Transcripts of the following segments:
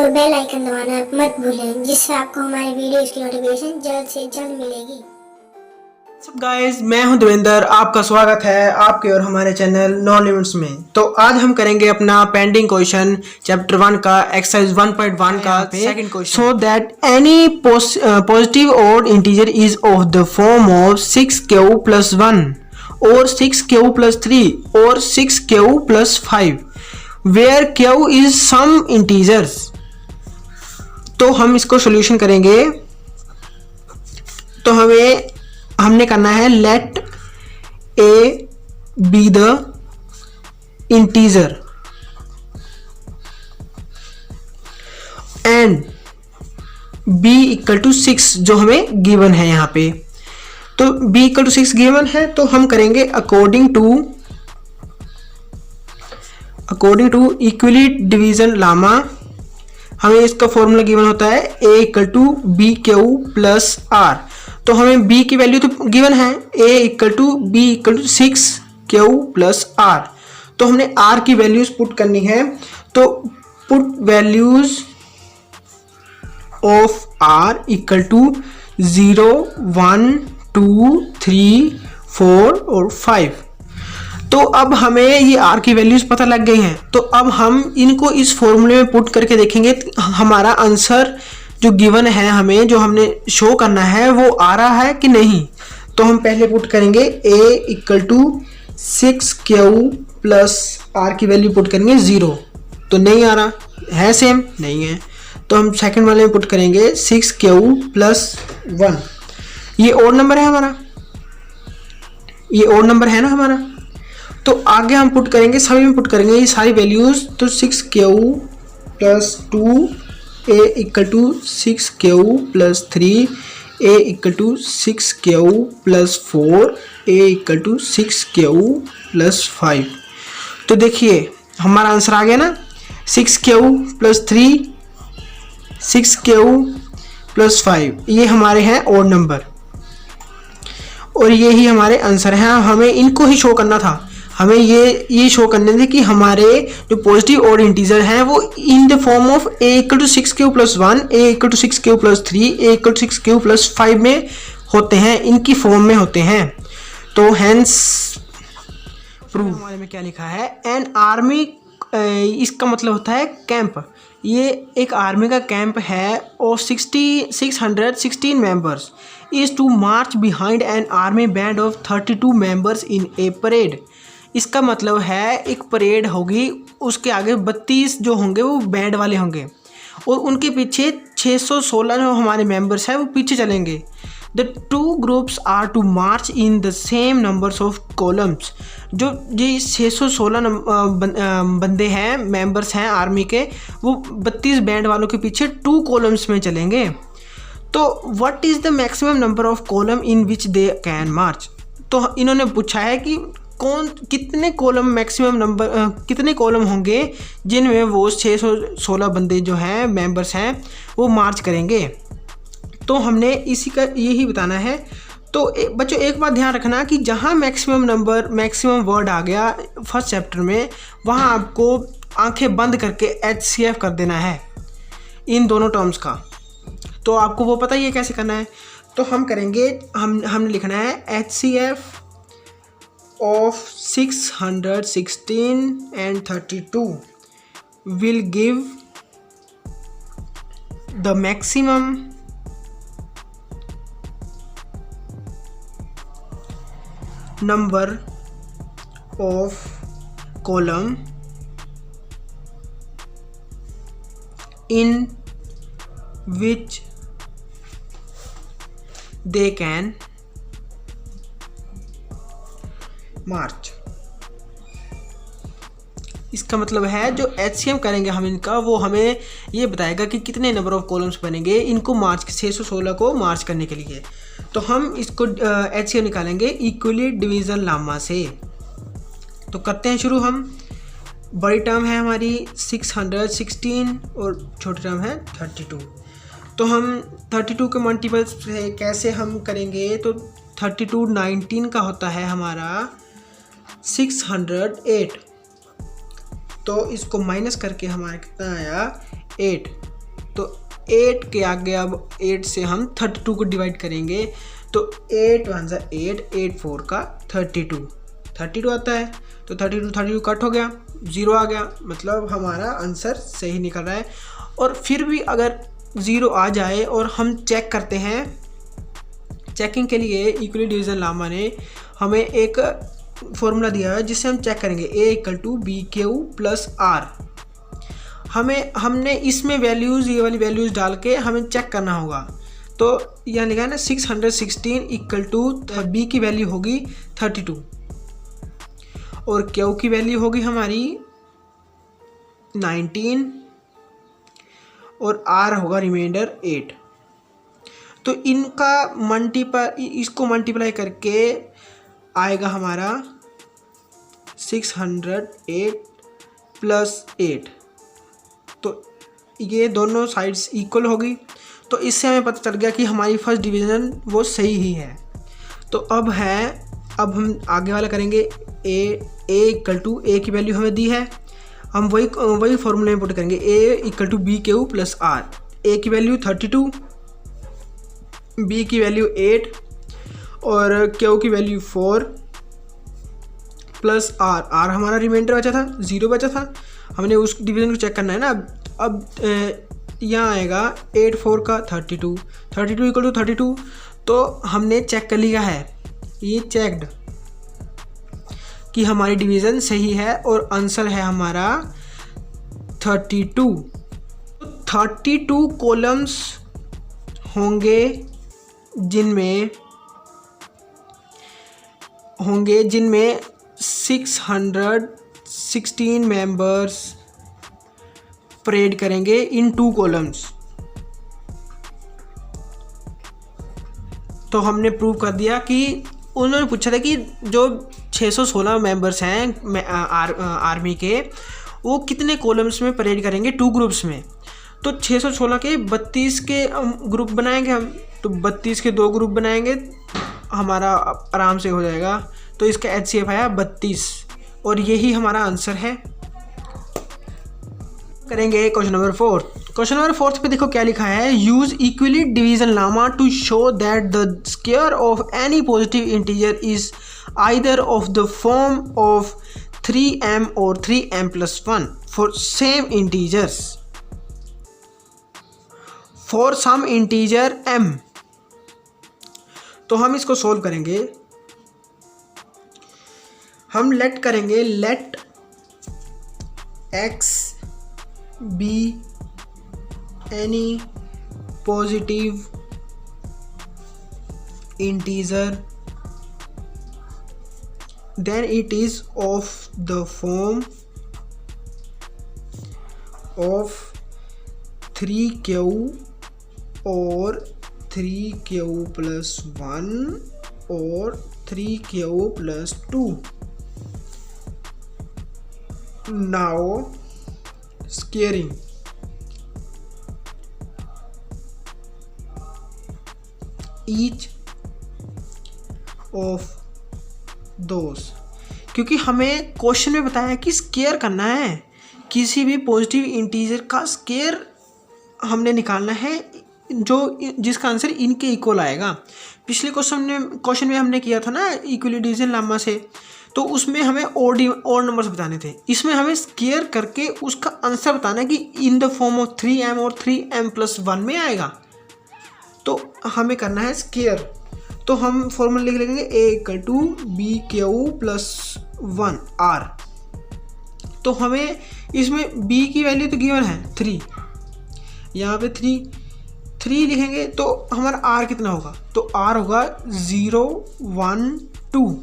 और bell icon दबाना मत भूलें, जिससे आपको हमारी वीडियोस की नोटिफिकेशन जल्द से जल्द मिलेगी। सब गाइस, मैं हूं देवेंद्र। आपका स्वागत है आपके और हमारे चैनल नो लिमिट्स में। तो आज हम करेंगे अपना पेंडिंग क्वेश्चन चैप्टर 1 का एक्सरसाइज 1.1 का second question. So that any positive odd integer is of the form of 6q + 1 और 6q + 3 और 6q + 5 where q is some integers. तो हम इसको सॉल्यूशन करेंगे। तो हमने करना है let a be the integer and b = 6 जो हमें गिवन है यहाँ पे। तो b = 6 गिवन है, तो हम करेंगे according to equally division lemma. हमें इसका फॉर्मूला गिवन होता है a = bq + r। तो हमें b की वैल्यू तो गिवन है, a = b = 6q + r। तो हमने r की वैल्यूज पुट करनी है। तो पुट वैल्यूज ऑफ r = 0, 1, 2, 3, 4 और 5। तो अब हमें ये r की वैल्यूज पता लग गई हैं। तो अब हम इनको इस फॉर्मूले में पुट करके देखेंगे हमारा आंसर जो गिवन है, हमें जो हमने शो करना है वो आ रहा है कि नहीं। तो हम पहले पुट करेंगे a = 6q + r की वैल्यू पुट करेंगे 0। तो नहीं आ रहा है, सेम नहीं है। तो हम सेकंड वाले में पुट करेंगे 6q + 1। ये ओड नंबर है हमारा, ये ओड नंबर है ना हमारा। तो आगे हम पुट करेंगे, सभी में पुट करेंगे ये सारी वैल्यूज। तो 6q + 2, a = 6q + 3, a = 6q + 4, a = 6q + 5। तो देखिए हमारा आंसर आ गया ना, 6q + 3, 6q + 5। ये हमारे हैं ओड नंबर और ये ही हमारे आंसर हैं। हमें इनको ही शो करना था, हमें ये शो करने थे कि हमारे जो पॉजिटिव ऑड इंटीजर हैं वो in the form of a = 6q + 1, a = 6q + 3, a = 6q + 5 में होते हैं, इनकी फॉर्म में होते हैं। तो हैंस प्रूव हमारे में क्या लिखा है, एन आर्मी, इसका मतलब होता है कैंप। ये एक आर्मी का कैंप है और 616 members is to march behind an army band of 32 members in a parade. इसका मतलब है एक परेड होगी, उसके आगे 32 जो होंगे वो बैंड वाले होंगे और उनके पीछे 616 जो हमारे मेंबर्स हैं वो पीछे चलेंगे। The two groups are to march in the same numbers of columns. जो ये 616 बंदे हैं, मेंबर्स हैं आर्मी के, वो 32 बैंड वालों के पीछे 2 कॉलम्स में चलेंगे। तो what is the maximum number of column in which they can march. तो इन्होंने पूछा है कि कितने कॉलम मैक्सिमम नंबर कितने कॉलम होंगे जिनमें वो 616 बंदे जो हैं मेंबर्स हैं वो मार्च करेंगे। तो हमने इसी का यही बताना है। तो बच्चों एक बात ध्यान रखना कि जहाँ मैक्सिमम वर्ड आ गया फर्स्ट चैप्टर में, वहाँ आपको आंखें बंद करके HCF कर देना है इन दोनों टर्म्स का। तो आपको वो पता ही है कैसे करना है। तो हम करेंगे, हमने लिखना है HCF of 616 and 32 will give the maximum number of column in which they can मार्च। इसका मतलब है जो HCM करेंगे हम इनका, वो हमें ये बताएगा कि कितने नंबर ऑफ कॉलम्स बनेंगे इनको मार्च 616 को मार्च करने के लिए। तो हम इसको HCM निकालेंगे इक्वली डिवीजन लामा से। तो करते हैं शुरू। हम बड़ी टर्म है हमारी 616 और छोटी टर्म है 32। तो हम 32 के मल्टीपल से कैसे हम करेंगे, तो 32 19 का होता है हमारा 608। तो इसको माइनस करके हमारा कितना आया 8। 8 के आगे अब 8 से हम 32 को डिवाइड करेंगे तो 8 1 जा 8, 8 4 का 32 आता है। तो 32 कट हो गया, 0 आ गया, मतलब हमारा आंसर सही निकल रहा है। और फिर भी अगर 0 आ जाए और हम चेक करते हैं, चेकिंग के लिए इक्वली डिवीजन लामा ने हमें एक फॉर्मूला दिया है जिससे हम चेक करेंगे A = BQ + R। हमने इसमें वैल्यूज़, ये वाली वैल्यूज़ डाल के हमें चेक करना होगा। तो यहाँ लिखा है ना 616 = B की वैल्यू होगी 32 और Q की वैल्यू होगी हमारी 19 और R होगा रिमाइंडर 8। तो इनका इसको मल्टीप्लाई करके आएगा हमारा 608 + 8। तो ये दोनों साइड्स इक्वल होगी। तो इससे हमें पता चल गया कि हमारी फर्स्ट डिवीज़न वो सही ही है। तो अब हम आगे वाला करेंगे। A की वैल्यू हमें दी है, हम वही फॉर्मूले में पुट करेंगे। A = BQ + R। A की वैल्यू 32, B की वैल्यू 8 और Q की वैल्यू 4 + R हमारा रिमाइंडर बचा था, 0 बचा था। हमने उस डिवीज़न को चेक करना है ना। अब यहाँ आएगा 8 4 का 32 = 32। तो हमने चेक कर लिया है, ये चेक्ड कि हमारी डिवीज़न सही है और आंसर है हमारा 32। 32 कॉलम्स होंगे जिनमें 616 मेंबर्स परेड करेंगे इन 2 कॉलम्स। तो हमने प्रूव कर दिया कि उन्होंने पूछा था कि जो 616 मेंबर्स हैं आर्मी के, वो कितने कॉलम्स में परेड करेंगे 2 ग्रुप्स में। तो 616 के 32 के ग्रुप बनाएंगे हम, तो 32 के 2 ग्रुप बनाएंगे, हमारा आराम से हो जाएगा। तो इसका HCF आया 32 और यही हमारा आंसर है। करेंगे क्वेश्चन नंबर 4। क्वेश्चन नंबर 4 पे देखो क्या लिखा है। Use equally division lemma to show that the square of any positive integer is either of the form of 3m और 3m + 1 for same integers for some integer m। तो हम इसको solve करेंगे। हम लेट करेंगे, let x be any positive integer then it is of the form of 3q or 3q + 1 or 3q + 2। now squaring each of those, क्योंकि हमें question में बताया कि स्क्वायर करना है, किसी भी पॉजिटिव इंटीजर का स्क्वायर हमने निकालना है जो जिसका आंसर इनके इक्वल आएगा। पिछले क्वेश्चन में हमने किया था ना इक्वली डिवीजन लामा से, तो उसमें हमें ओड नंबर्स बताने थे। इसमें हमें स्क्वायर करके उसका आंसर बताना है कि in the form of 3m और 3m + 1 में आएगा। तो हमें करना है स्क्वायर। तो हम फॉर्मूला लिख लेंगे A = BQ + 1 R। तो हमें इसमें B की वैल्यू तो गिवन है 3, यहाँ पे 3 लिखेंगे तो हमारा R कितना होगा, तो R होगा 0 1 2।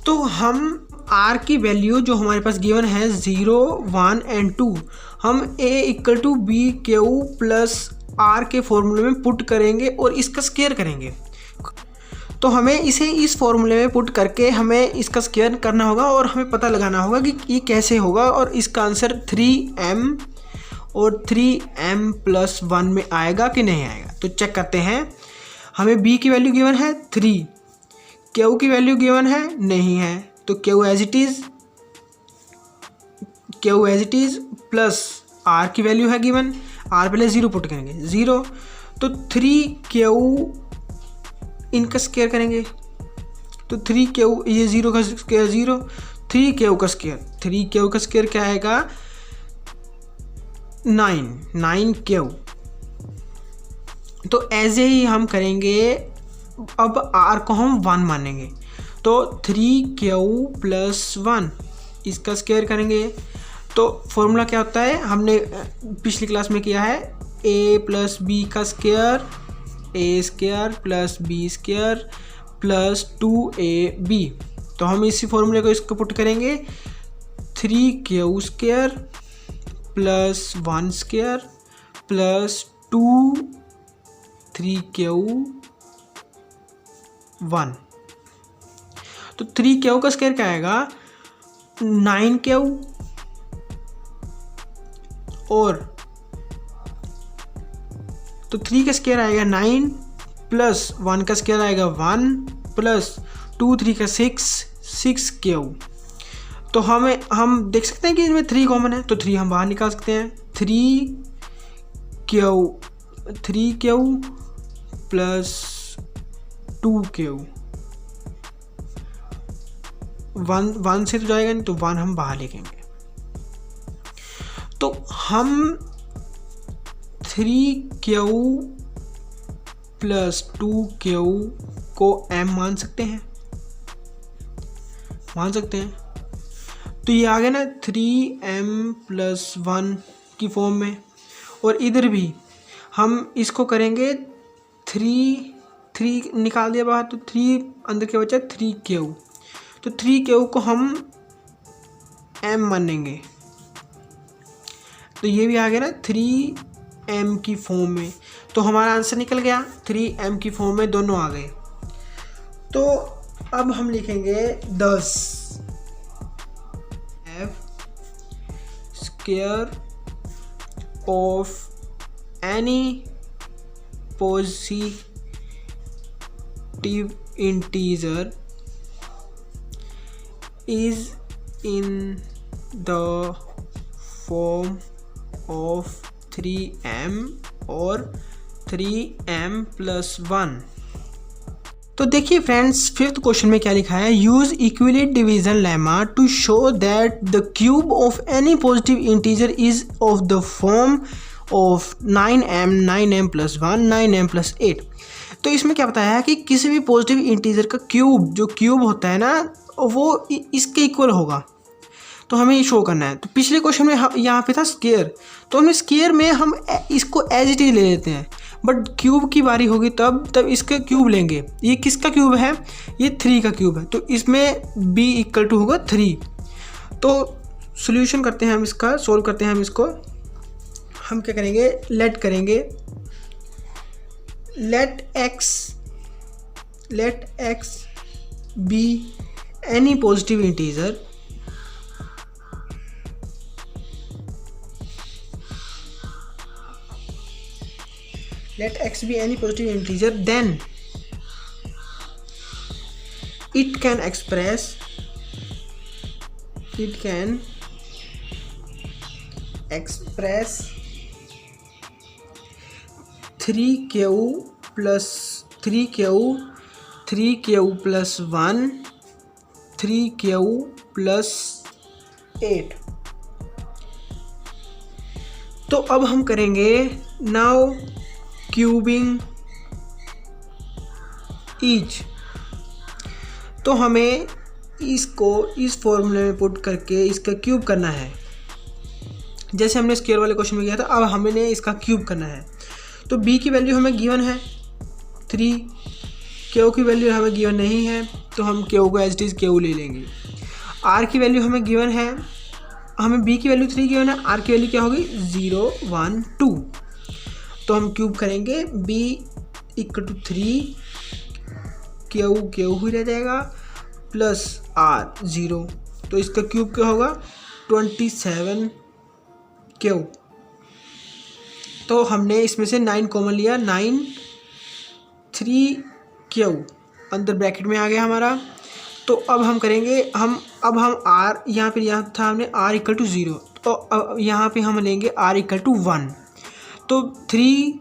तो हम R की वैल्यू जो हमारे पास गिवन है 0 1 और 2, हम A = BQ + R के फॉर्मूले में पुट करेंगे और इसका स्क्वायर करेंगे। तो हमें इसे इस फॉर्मूले में पुट करके हमें इसका स्क्वायर करना होगा और हमें पता लगाना होगा कि ये कैसे होगा और इसका आंसर 3m और 3m + 1 में आएगा कि नहीं आएगा। तो चेक करते हैं। हमें B की वैल्यू गिवन है 3, Q की वैल्यू गिवन है नहीं है, तो Q as it is plus R की वैल्यू है गिवन, आर पहले 0 पुट करेंगे 0, तो 3Q इनका स्क्वायर करेंगे तो 3Q, ये 0 का स्क्वायर 0, 3Q का स्क्वायर, 3Q का स्क्वायर क्या आएगा 9Q। तो ऐसे ही हम करेंगे, अब R को हम 1 मानेंगे तो 3Q + 1 इसका स्क्वायर करेंगे। तो फॉर्मूला क्या होता है, हमने पिछली क्लास में किया है, A + B का स्क्वायर A² + B² + 2AB। तो हम इसी फॉर्मूले को इसको पुट करेंगे, 3Q² + 1² + 2 3Q 1। तो 3Q का स्क्वायर क्या आएगा 9Q, और तो 3 का स्क्वायर आएगा 9 प्लस 1 का स्क्वायर आएगा 1 प्लस 2 3 का 6Q। तो हम देख सकते हैं कि इसमें 3 कॉमन है, तो 3 हम बाहर निकाल सकते हैं। 3Q + 2Q, 1 से तो जाएगा नहीं, तो 1 हम बाहर लिखेंगे। तो हम 3Q + 2Q को M मान सकते हैं, तो ये आ गया ना 3M + 1 की फॉर्म में। और इधर भी हम इसको करेंगे, 3 निकाल दिया बाहर, तो 3 अंदर क्या बचा 3Q, तो 3Q को हम M मानेंगे, तो ये भी आ गया ना 3M की फॉर्म में। तो हमारा आंसर निकल गया, 3M की फॉर्म में दोनों आ गए। तो अब हम लिखेंगे 10 F square of any positive integer is in the form of 3M और 3M + 1। तो देखिए फ्रेंड्स, 5th क्वेश्चन में क्या लिखा है, use Euclid division lemma to show that the cube of any positive integer is of the form of 9M 9M + 1 9M + 8। तो इसमें क्या बताया है कि किसी भी पॉजिटिव इंटीजर का क्यूब, जो क्यूब होता है ना, वो इसके इक्वल होगा। तो हमें ये शो करना है। तो पिछले क्वेश्चन में यहाँ पे था स्क्वायर, तो हमें स्क्वायर में हम इसको एज इट इज ले लेते हैं, बट क्यूब की बारी होगी तब इसका क्यूब लेंगे। ये किसका क्यूब है, ये 3 का क्यूब है, तो इसमें b = होगा 3। तो सॉल्यूशन करते हैं हम इसका, सोल्व करते हैं हम इसको। हम क्या करेंगे, लेट करेंगे, let x be any positive integer let x be any positive integer, then it can express 3Q + 1 3Q + 8। तो अब हम करेंगे नाउ क्यूबिंग ईच। तो हमें इसको इस फॉर्मूले में पुट करके इसका क्यूब करना है, जैसे हमने स्क्वायर वाले क्वेश्चन में किया था। अब हमने इसका क्यूब करना है। तो b की वैल्यू हमें गिवन है 3, q की वैल्यू हमें गिवन नहीं है, तो हम q को एज इट इज q ले लेंगे। r की वैल्यू हमें गिवन है, हमें b की वैल्यू 3 गिवन है, r की वैल्यू क्या होगी 0 1 2। तो हम क्यूब करेंगे, b = 3, q ही रह जाएगा, प्लस r 0, तो इसका क्यूब क्या होगा 27Q। तो हमने इसमें से 9 कॉमन लिया, 9 3Q अंदर ब्रैकेट में आ गया हमारा। तो अब हम करेंगे, अब हम r, यहाँ था हमने r = 0, तो अब यहाँ पे हम लेंगे r = 1। तो 3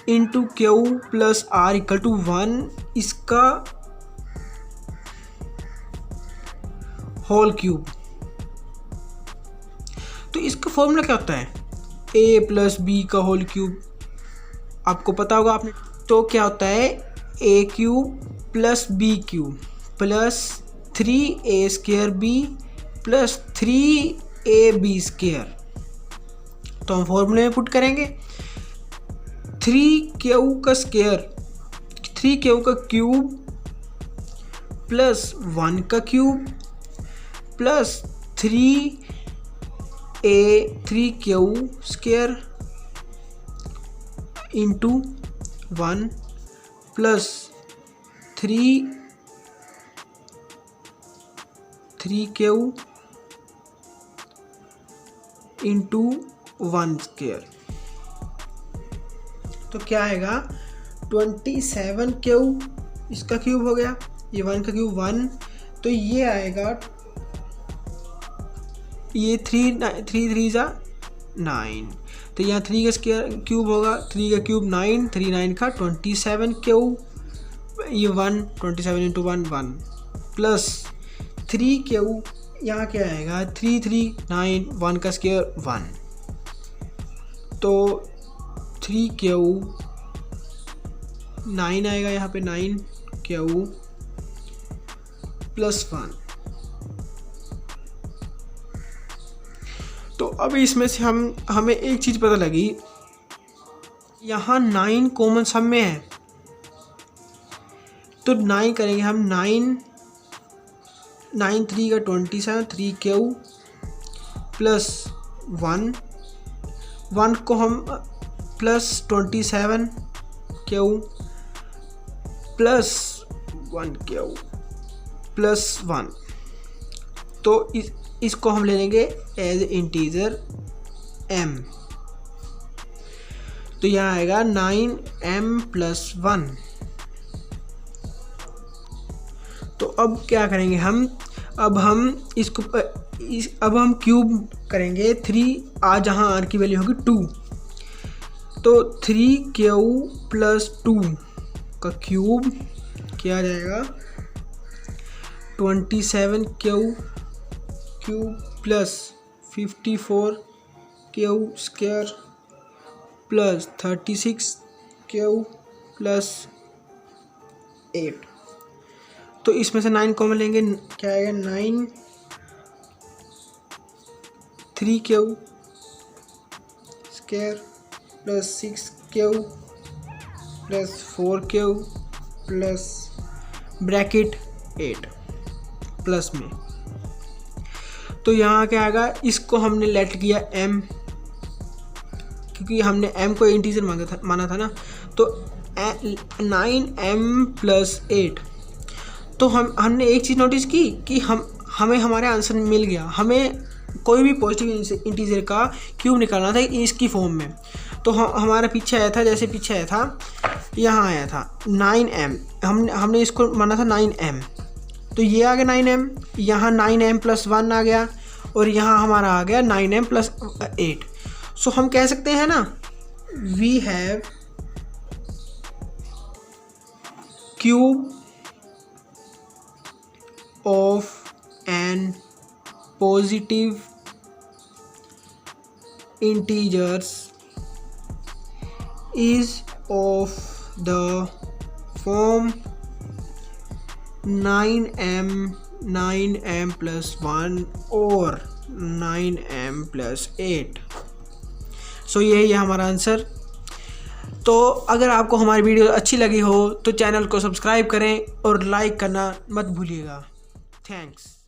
into q plus r equal to 1, इसका होल क्यूब। तो इसका फॉर्मूला क्या होता है? a प्लस बी का होल क्यूब, आपको पता होगा आपने। तो क्या होता है? a cube plus b cube plus 3a square b plus 3ab square. तो हम फॉर्मूले में पुट करेंगे 3q का स्क्वायर, 3q का क्यूब प्लस 1 का cube plus 3q square into 1 plus 3q into 1 square. तो क्या आएगा? 27 क्यूब, इसका क्यूब हो गया, ये 1 का क्यूब 1, तो ये आएगा, ये 3 3 जा 9, तो यहाँ 3 का स्क्वायर क्यूब होगा, 3 का क्यूब 9, 3 9 का 27 क्यूब, ये 1 27 इंटू 1 1 प्लस 3 क्यूब, यहाँ क्या आएगा? 3 3 9, 1 का स्क्वायर 1, तो 3 क्यूब 9 आएगा, यहाँ पे 9 क्यूब प्लस 1। तो अब इसमें से हमें एक चीज़ पता लगी, यहाँ 9 कॉमन सब में है, तो 9 करेंगे हम, 9 3 का 27, 3 क्यूब प्लस 1 को हम plus 27 cube plus 1 cube plus 1, तो इसको हम ले लेंगे एज इंटीजर m। तो यहाँ आएगा 9m प्लस 1। तो अब क्या करेंगे हम? अब हम क्यूब करेंगे 3, जहाँ r की वैल्यू होगी 2, तो 3q प्लस 2 का क्यूब क्या आ जाएगा? 27 cube plus 54 cube square plus 36 cube plus 8। तो इसमें से 9 कॉमन लेंगे, क्या आएगा? 9 3 cube square plus 6 cube plus 4 cube plus bracket 8 plus में। तो यहाँ क्या आएगा? इसको हमने लेट किया m, क्योंकि हमने m को इंटीजर माना था ना, तो 9m प्लस 8। तो हमने एक चीज़ नोटिस की कि हमें हमारा आंसर मिल गया। हमें कोई भी पॉजिटिव इंटीजर का क्यूब निकालना था इसकी फॉर्म में। तो हमारा पीछे आया था, जैसे पीछे आया था, यहाँ आया था 9m, हमने इसको माना था 9m, तो ये आ गया 9m, यहाँ 9m प्लस 1 आ गया, और यहाँ हमारा आ गया 9m प्लस 8। सो हम कह सकते हैं ना, we have cube of n positive integers is of the form 9m plus 1 और 9m plus 8। सो यही है हमारा आंसर। तो अगर आपको हमारी वीडियो अच्छी लगी हो तो चैनल को सब्सक्राइब करें और लाइक करना मत भूलिएगा। थैंक्स।